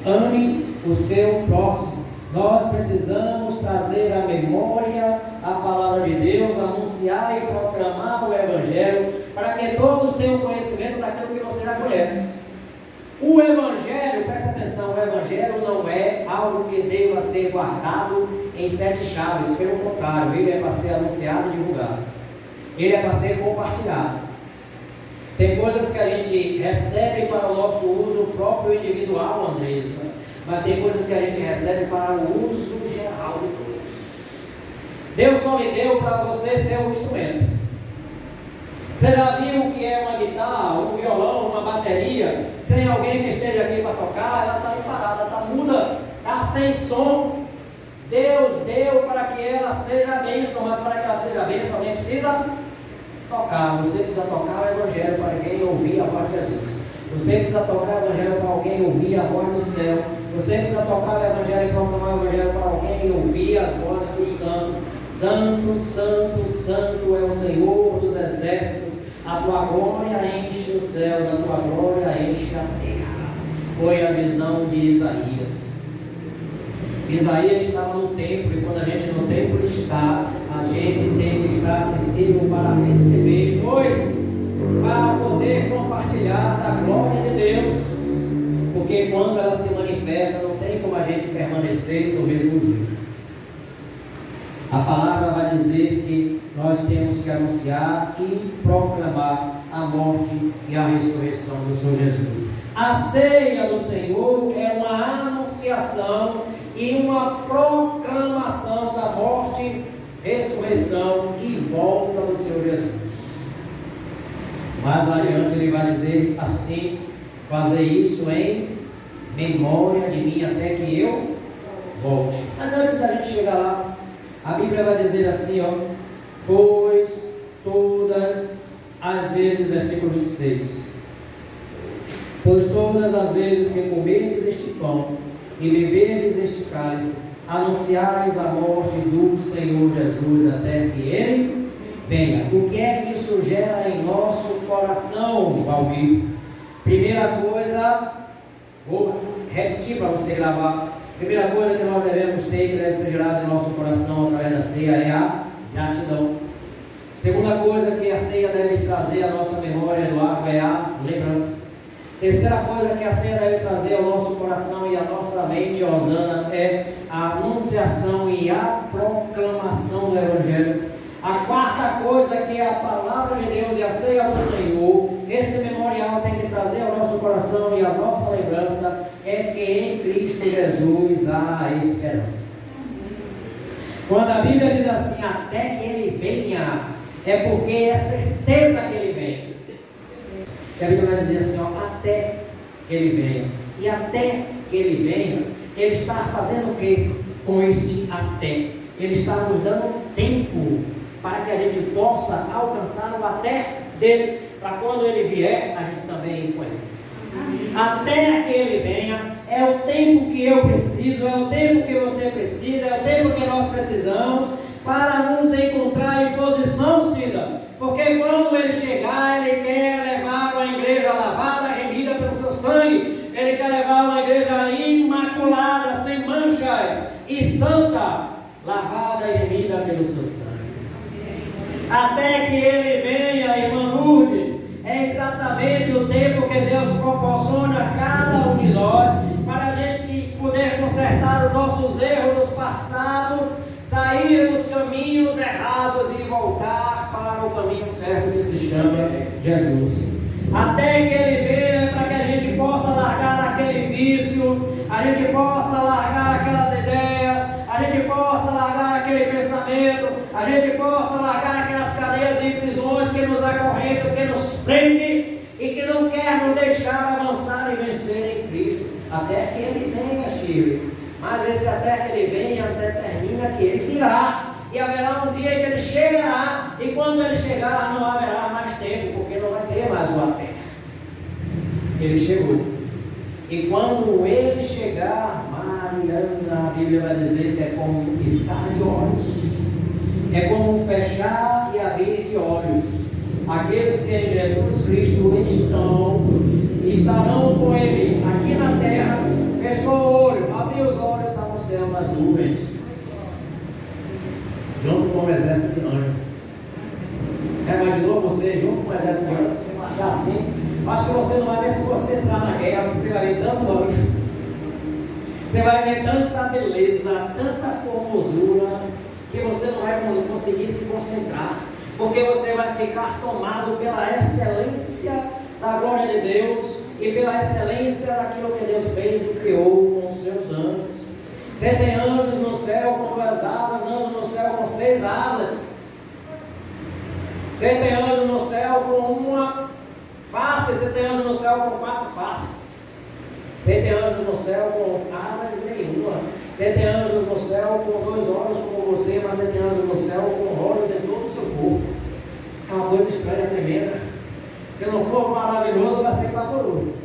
Ame o seu próximo. Nós precisamos trazer à memória a palavra de Deus, anunciar e proclamar o Evangelho, para que todos tenham conhecimento daquilo que você já conhece. O Evangelho, presta atenção, o Evangelho não é algo que deva ser guardado em 7 chaves, pelo contrário, ele é para ser anunciado e divulgado. Ele é para ser compartilhado. Tem coisas que a gente recebe para o nosso uso próprio individual, Andressa, mas tem coisas que a gente recebe para o uso geral de todos. Deus só me deu para você ser um instrumento. Você já viu o que é uma guitarra, um violão, uma bateria, sem alguém que esteja aqui para tocar? Ela está aí parada, está muda, está sem som. Deus deu para que ela seja bênção, mas para que ela seja bênção, alguém precisa tocar. Você precisa tocar o Evangelho para alguém ouvir a voz de Jesus. Você precisa tocar o Evangelho para alguém ouvir a voz do céu. Você precisa tocar o Evangelho e proclamar o Evangelho para alguém ouvir as vozes do Santo. Santo, Santo, Santo é o Senhor dos exércitos. A tua glória enche os céus, a tua glória enche a terra. Foi a visão de Isaías. Isaías estava no templo, e quando a gente no templo está, a gente tem que estar sensível para receber coisas, para poder compartilhar da glória de Deus. Porque quando ela se manifesta, não tem como a gente permanecer no mesmo dia. A palavra vai dizer que nós temos que anunciar e proclamar a morte e a ressurreição do Senhor Jesus. A ceia do Senhor é uma anunciação e uma proclamação da morte, ressurreição e volta do Senhor Jesus. Mais adiante ele vai dizer assim: fazer isso em memória de mim até que eu volte. Mas antes da gente chegar lá, a Bíblia vai dizer assim, pois todas as vezes, versículo 26, pois todas as vezes que comerdes este pão e beberdes este cálice, anunciais a morte do Senhor Jesus até que Ele venha. O que é que isso gera em nosso coração, Valmir? Primeira coisa, vou repetir para você gravar. Primeira coisa que nós devemos ter, que deve ser gerada em nosso coração através da ceia, é a gratidão. Segunda coisa que a ceia deve trazer à nossa memória, Eduardo, é a lembrança. Terceira coisa que a ceia deve trazer ao nosso coração e à nossa mente, Osana, é a anunciação e a proclamação do Evangelho. A quarta coisa que é a palavra de Deus e a ceia do Senhor, esse memorial tem que trazer ao nosso coração e à nossa lembrança, é que em Cristo Jesus há esperança. Quando a Bíblia diz assim, até que ele venha, é porque é certeza que ele vem. E a Bíblia vai dizer assim, ó, até que ele venha. E até que ele venha, ele está fazendo o que com este até? Ele está nos dando tempo para que a gente possa alcançar o até dele, para quando ele vier, a gente também ir com ele. Até que ele venha, é o tempo que eu preciso, é o tempo que você precisa, é o tempo que nós precisamos para nos encontrar em posição, Cida. Porque quando ele chegar, ele quer levar uma igreja lavada, remida pelo seu sangue. Ele quer levar uma igreja imaculada, sem manchas e santa, lavada e remida pelo seu sangue. Até que ele venha, irmã Lourdes, é exatamente o tempo que Deus proporciona a cada um de nós para a gente poder consertar os nossos erros dos passados, sair dos caminhos errados e voltar para o caminho certo que se chama Jesus. Até que ele venha para que a gente possa largar aquele vício, a gente possa largar aquelas ideias, a gente possa largar aquele pensamento, a gente possa largar aquelas cadeias e prisões que nos acorrentam, que nos prende e que não quer nos deixar avançar e vencer em Cristo. Até que ele venha, Chile. Mas esse até que ele venha determina que ele virá. E haverá um dia em que ele chegará. E quando ele chegar, não haverá mais tempo, porque não vai ter mais o até. Ele chegou. E quando ele chegar, Mariana, a Bíblia vai dizer que é como um piscar de olhos. É como um fechar e abrir de olhos. Aqueles que em Jesus Cristo estarão com ele aqui na terra. Fechou o olho, abriu os olhos, está no céu, nas nuvens, junto com o exército de anjos. Imaginou você junto com o exército de anjos? Você vai achar assim? Acho que você não vai ver se você entrar na guerra, porque você vai ver tanto anjo. Você vai ver tanta beleza, tanta formosura, que você não vai conseguir se concentrar, porque você vai ficar tomado pela excelência da glória de Deus e pela excelência daquilo que Deus fez e criou com os seus anjos. Você tem anjos no céu com 2 asas, anjos no céu com 6 asas. Você tem anjo no céu com uma face, você tem anjo no céu com 4 faces. Você tem anjos no céu com asas nenhuma. Você tem anjos no céu com 2 olhos como você, mas você tem anjos no céu com olhos em todo o seu corpo. É uma coisa estranha, tremenda. Se não for maravilhoso, vai ser pavoroso.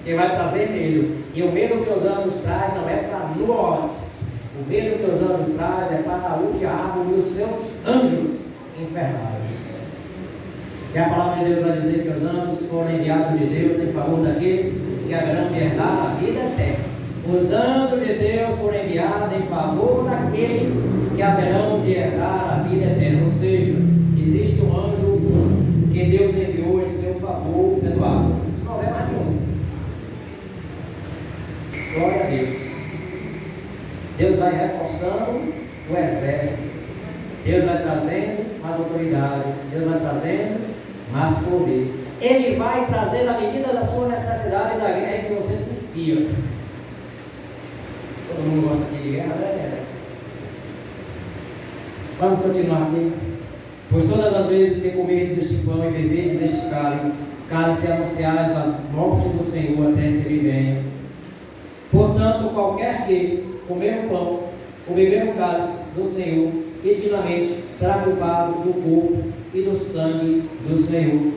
Ele vai trazer medo. E o medo que os anjos trazem não é para nós. O medo que os anjos trazem é para o diabo e os seus anjos infernais. E a palavra de Deus vai dizer que os anjos foram enviados de Deus em favor daqueles que haverão de herdar a vida eterna. Os anjos de Deus foram enviados em favor daqueles que haverão de herdar a vida eterna. Ou seja, existe um anjo que Deus enviou em seu favor, Eduardo. Isso não é mais nenhum. Glória a Deus. Deus vai reforçando o exército. Deus vai trazendo mais autoridade. Deus vai trazendo mais poder. Ele vai trazer na medida da sua necessidade e da guerra em que você se enfia. Todo mundo gosta aqui de guerra, né? Vamos continuar aqui. Pois todas as vezes que comerdes este pão e beberdes este cálice anunciais a morte do Senhor até que ele venha. Portanto, qualquer que comer o pão ou beber o cálice do Senhor indignamente será culpado do corpo e do sangue do Senhor.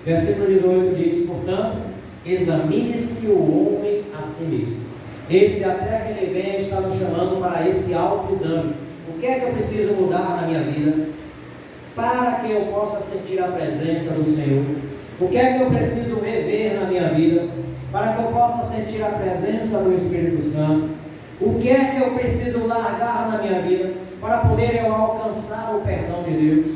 Versículo 18 diz: portanto, examine-se o homem a si mesmo. Esse até que ele venha está nos chamando para esse autoexame. O que é que eu preciso mudar na minha vida para que eu possa sentir a presença do Senhor? O que é que eu preciso rever na minha vida para que eu possa sentir a presença do Espírito Santo? O que é que eu preciso largar na minha vida para poder eu alcançar o perdão de Deus?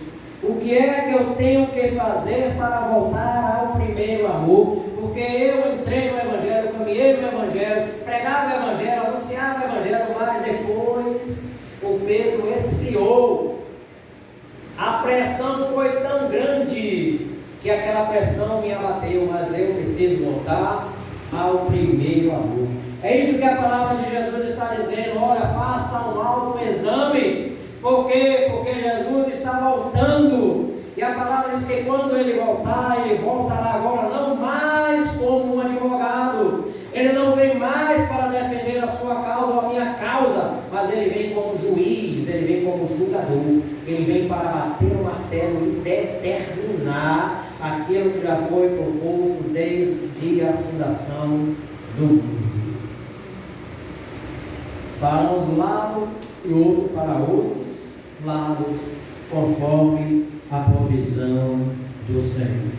O que é que eu tenho que fazer para voltar ao primeiro amor? Porque eu entrei no Evangelho, caminhei no Evangelho, pregava o Evangelho, anunciava o Evangelho, mas depois o peso esfriou. A pressão foi tão grande que aquela pressão me abateu, mas eu preciso voltar ao primeiro amor. É isso que a palavra de Jesus está dizendo. Olha, faça um autoexame. Por quê? Porque Jesus está voltando. E a palavra diz que quando ele voltar, ele voltará agora não mais como um advogado. Ele não vem mais para defender a sua causa ou a minha causa, mas ele vem como juiz, ele vem como julgador. Ele vem para bater o martelo e determinar aquilo que já foi proposto desde a fundação do mundo. Para uns lados e outro para outros lados, conforme a provisão do Senhor.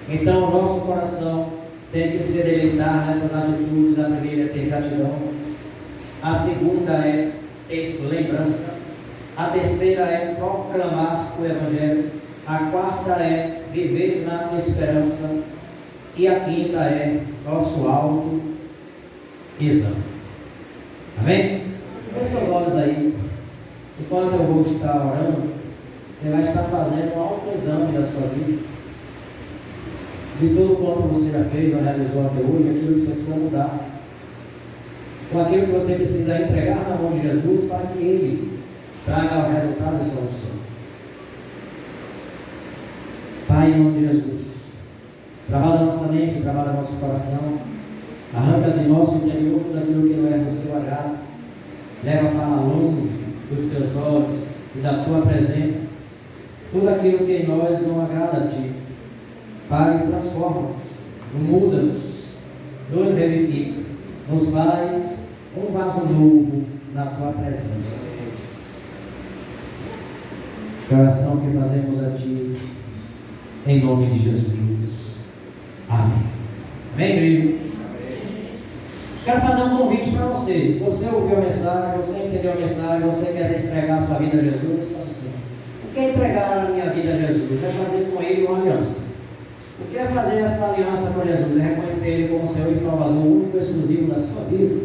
Então, o nosso coração tem que se deleitar nessas atitudes. A primeira é ter gratidão, a segunda é ter lembrança, a terceira é proclamar o Evangelho, a quarta é viver na esperança e a quinta é nosso auto-exame. Amém? Feche seus olhos aí. Enquanto eu vou estar orando, você vai estar fazendo um autoexame da sua vida. De tudo quanto você já fez ou realizou até hoje, aquilo que você precisa mudar. Com aquilo que você precisa entregar na mão de Jesus para que Ele traga o resultado e solução. Pai, em nome de Jesus, trabalha nossa mente, trabalha nosso coração, arranca de nosso interior tudo aquilo que não é do seu agrado, leva para longe dos teus olhos e da tua presença tudo aquilo que em nós não agrada a ti. Pai, transforma-nos, muda-nos, nos revivifica, nos faz um vaso novo na tua presença. Que oração que fazemos a ti, em nome de Jesus. Amém. Amém, igreja? Quero fazer um convite para você. Você ouviu a mensagem, você entendeu a mensagem, você quer entregar a sua vida a Jesus? Faça assim. O que é entregar a minha vida a Jesus? É fazer com Ele uma aliança. O que é fazer essa aliança com Jesus? É reconhecer Ele como Senhor e Salvador, único e exclusivo da sua vida.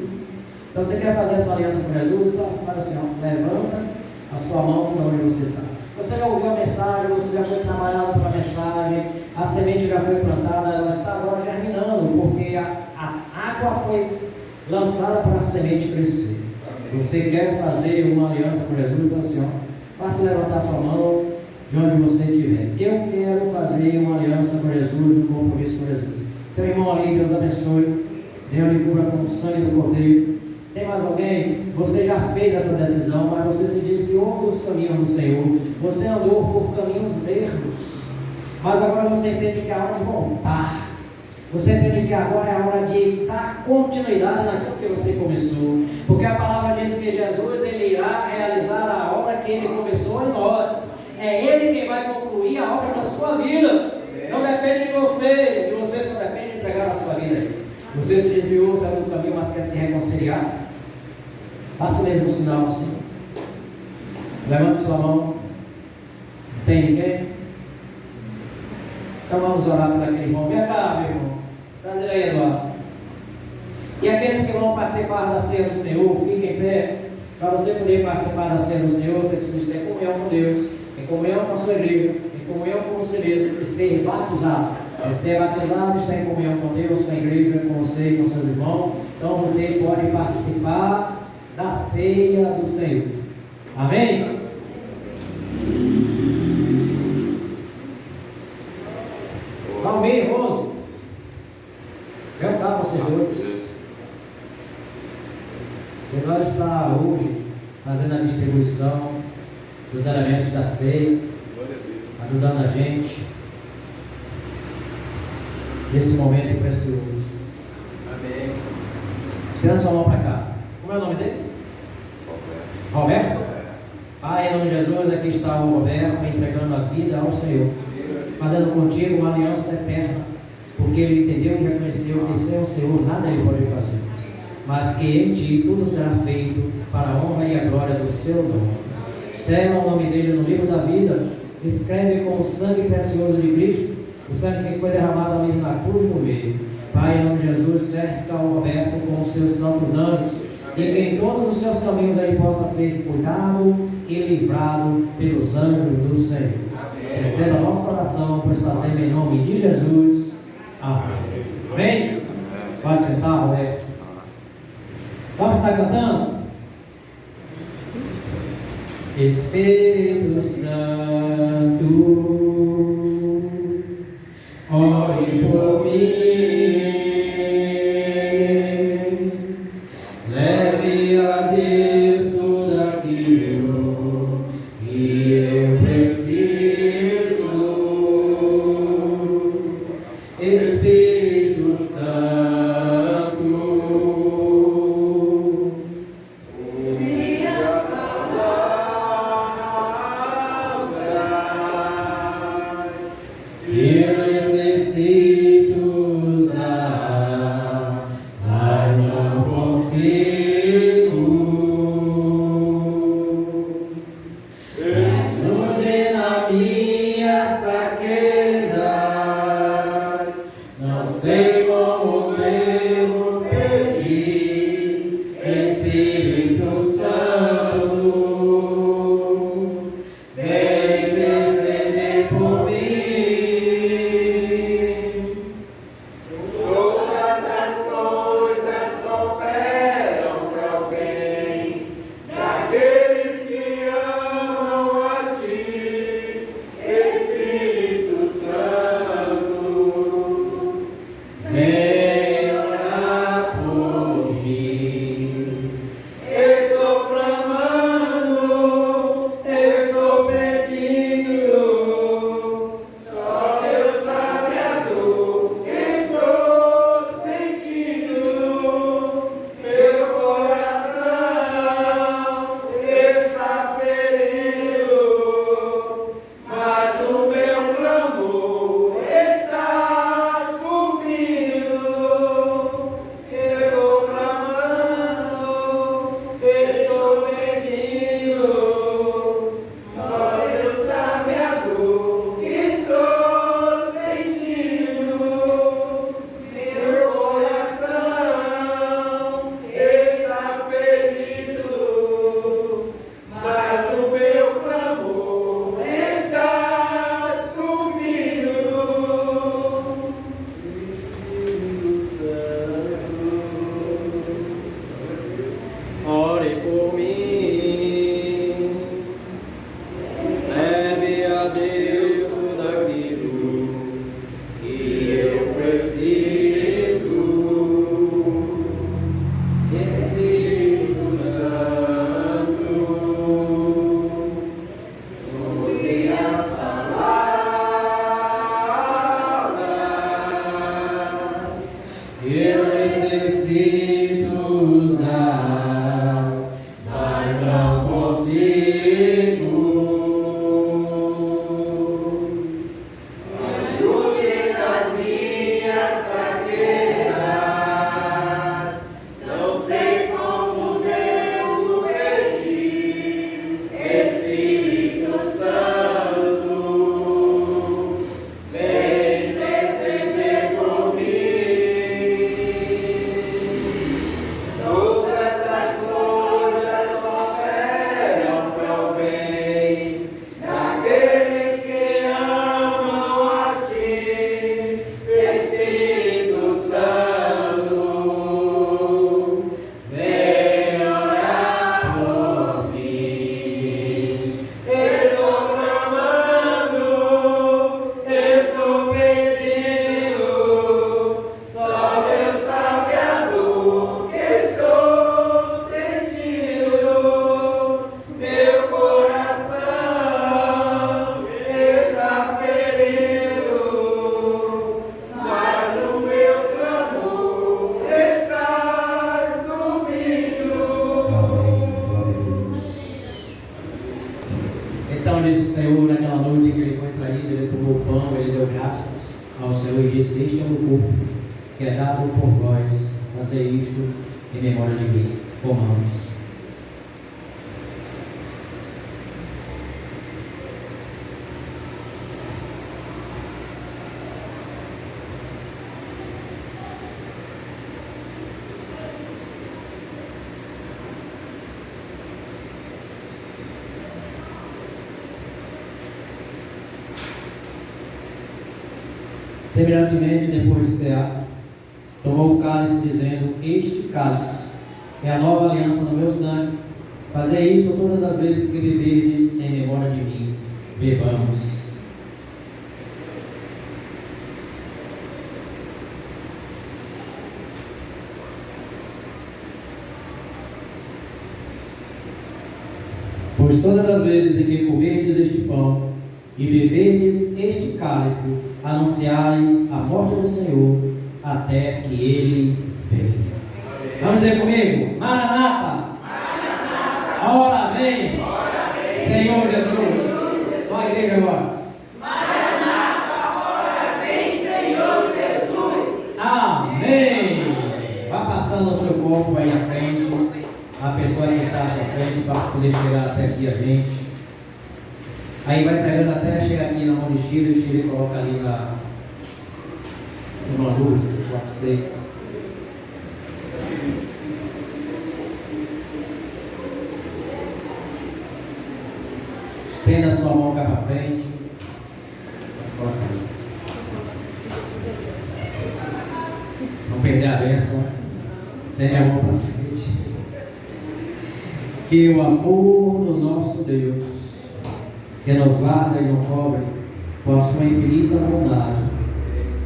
Então, você quer fazer essa aliança com Jesus? Faz assim, ó, levanta a sua mão para onde você está. Você já ouviu a mensagem, você já foi trabalhado pela mensagem, a semente já foi plantada, ela está agora germinando, porque a água foi lançada para a semente crescer. Você quer fazer uma aliança com Jesus? Então, assim, ó, faça levantar a sua mão de onde você estiver. Eu quero fazer uma aliança com Jesus, um compromisso com Jesus. Então, irmão ali, Deus abençoe. Deus lhe cubra com o sangue do Cordeiro. Tem mais alguém? Você já fez essa decisão, mas você se desviou dos caminhos do Senhor. Você andou por caminhos erros. Mas agora você entende que é a hora de voltar. Você entende que agora é a hora de dar continuidade naquilo que você começou. Porque a palavra diz que Jesus, Ele irá realizar a obra que Ele começou em nós. É Ele quem vai concluir a obra na sua vida. Não depende de você só depende de entregar a sua vida. Você se desviou, saiu do caminho, mas quer se reconciliar. Faça o mesmo sinal assim. Levante sua mão. Não tem ninguém? Então vamos orar por aquele irmão. Vem cá, meu irmão. Traz ele aí, Eduardo. E aqueles que vão participar da ceia do Senhor, fiquem em pé. Para você poder participar da ceia do Senhor, você precisa ter comunhão com Deus, em comunhão com a sua igreja, em comunhão com você mesmo e ser batizado. Você é batizado, está em comunhão com Deus, com a igreja, com você e com seus irmãos. Então você pode participar da ceia do Senhor. Amém? Valmir, Rose, vem cá vocês dois. Vocês vão estar hoje fazendo a distribuição dos elementos da ceia, ajudando a gente nesse momento precioso. Amém. Tira sua mão para cá. Como é o nome dele? Roberto? Pai, em nome de Jesus, aqui está o Roberto entregando a vida ao Senhor, fazendo contigo uma aliança eterna, porque ele entendeu e reconheceu que sem o Senhor nada ele pode fazer, mas que em ti tudo será feito para a honra e a glória do seu nome. Sela o nome dele no livro da vida, escreve com o sangue precioso de Cristo, o sangue que foi derramado ali na cruz no meio. Pai, em nome de Jesus, cerca o Roberto com os seus santos anjos, e que em todos os seus caminhos ele possa ser cuidado e livrado pelos anjos do Senhor. Receba a nossa oração, pois fazemos em nome de Jesus. Amém. Amém? Pode sentar, Roberto. Vamos estar cantando? Espírito Santo, ore por mim, leve a Deus tudo aquilo que eu preciso. Espírito Santo, eu necessito usar, mas não consigo. Ajude nas minhas fraquezas, não sei como devo pedir. Espírito Santo, vem interceder por mim. Todas as coisas cooperam para o bem daqueles que amam a Ti, Espírito Santo. Vem orar por mim. Estou clamando, estou pedindo, só Deus sabe a dor que estou sentindo. Meu coração está ferido, mas o meu clamor está subindo. Estou clamando, estou pedindo, só Deus sabe a dor que estou sentindo. Meu coração está ferido, mas o meu clamor está subindo. Ore por mim, leve a Deus tudo aquilo que eu preciso. Espírito Santo, use as palavras, eu necessito usar, mas não consigo. Ajude nas minhas fraquezas, não sei como devo pedir. Espírito Santo, vem interceder por mim. Todas as coisas cooperam para o bem daqueles que amam a Ti, Espírito Santo. Vem orar por mim. Estou clamando, estou pedindo, só Deus sabe a dor que estou sentindo. Meu coração está ferido, mas o meu clamor está subindo. Amém. Glória a Deus. Então disse o Senhor naquela noite em que ele foi traído, ele tomou o pão, ele deu graças ao Senhor e disse: este é o meu corpo, que é dado por vós, fazer isto em memória de mim. Comamos. Semelhantemente, depois de cear, tomou o cálice, dizendo: este cálice é a nova aliança no meu sangue. Fazei isto todas as vezes que beberdes em memória de mim. Bebamos. Pois todas as vezes em que comerdes este pão e beberdes este cálice, anunciais a morte do Senhor até que Ele venha. Vamos dizer comigo? Maranata! Ora vem! Senhor Jesus! Só a igreja agora. Maranata, ora vem, Senhor Jesus! Amém! Vá passando o seu corpo aí à frente, a pessoa que está à sua frente, para poder chegar até aqui a gente. Aí vai pegando até chegar aqui na mão de Chile, o Chile coloca ali no Lourdes, pode ser. Estenda a sua mão cá para frente. Coloca aí. Não perder a bênção. Estende a mão para frente. Que o amor do nosso Deus, que nos guarda e nos cobre, por sua infinita bondade,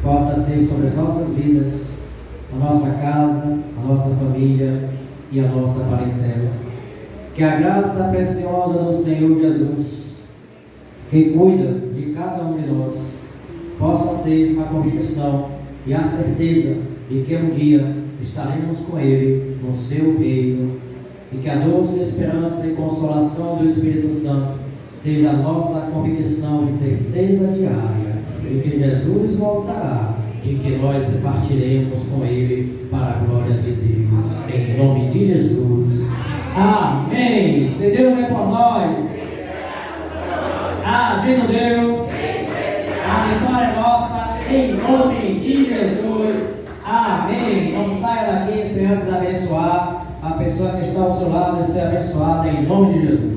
possa ser sobre as nossas vidas, a nossa casa, a nossa família e a nossa parentela. Que a graça preciosa do Senhor Jesus, que cuida de cada um de nós, possa ser a convicção e a certeza de que um dia estaremos com Ele no seu reino, e que a doce esperança e consolação do Espírito Santo seja a nossa convicção e certeza diária de que Jesus voltará e que nós repartiremos com Ele para a glória de Deus. Em nome de Jesus. Amém. Se Deus é por nós, agindo Deus, a vitória é nossa, em nome de Jesus. Amém. Não saia daqui sem antes abençoar a pessoa que está ao seu lado e ser abençoada em nome de Jesus.